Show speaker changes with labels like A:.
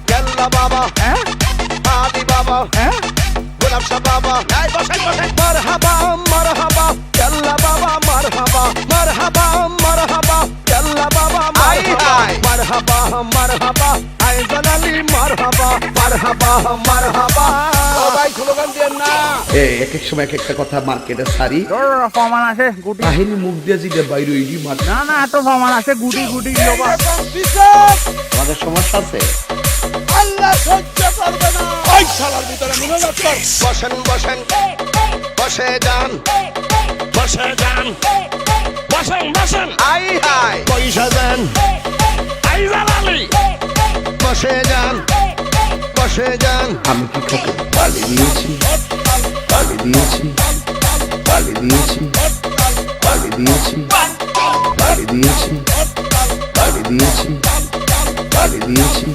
A: কেল্লা বাবা আদি বাবা গোলাপ শাহ বাবা মারহাবা মারহাবা কেল্লা বাবা মারহাবা মারহাবা মারহাবা কেল্লা বাবা মারহাবা মারহাবা আইজান আলী মারহাবা মারহাবা মারহাবা সবাই স্লোগান দেন না।
B: এক এক সময় এক একটা কথা মার্কেটে সারি
C: ফমান আছে গুটি
B: কাহিনী মুখ দিয়ে জিগে বাইরে ইডি মার
C: না না এত ফমান আছে গুটি গুটি
B: আমাদের সমস্যা আছে।
A: আল্লাহ সহ্য করবে না। ওই শালার ভিতরে মিনাজাত কর। বসেন বসেন বসে যান বসে যান বসেন বসেন আই হাই পয়সা দেন আইজান আলী বসে যান বসে যান।
B: আমি কি তোকে পালি দিয়েছি পালি দিয়েছি পালি দিয়েছি পালি দিয়েছি পালি দিয়েছি পালি দিয়েছি পালি দিয়েছি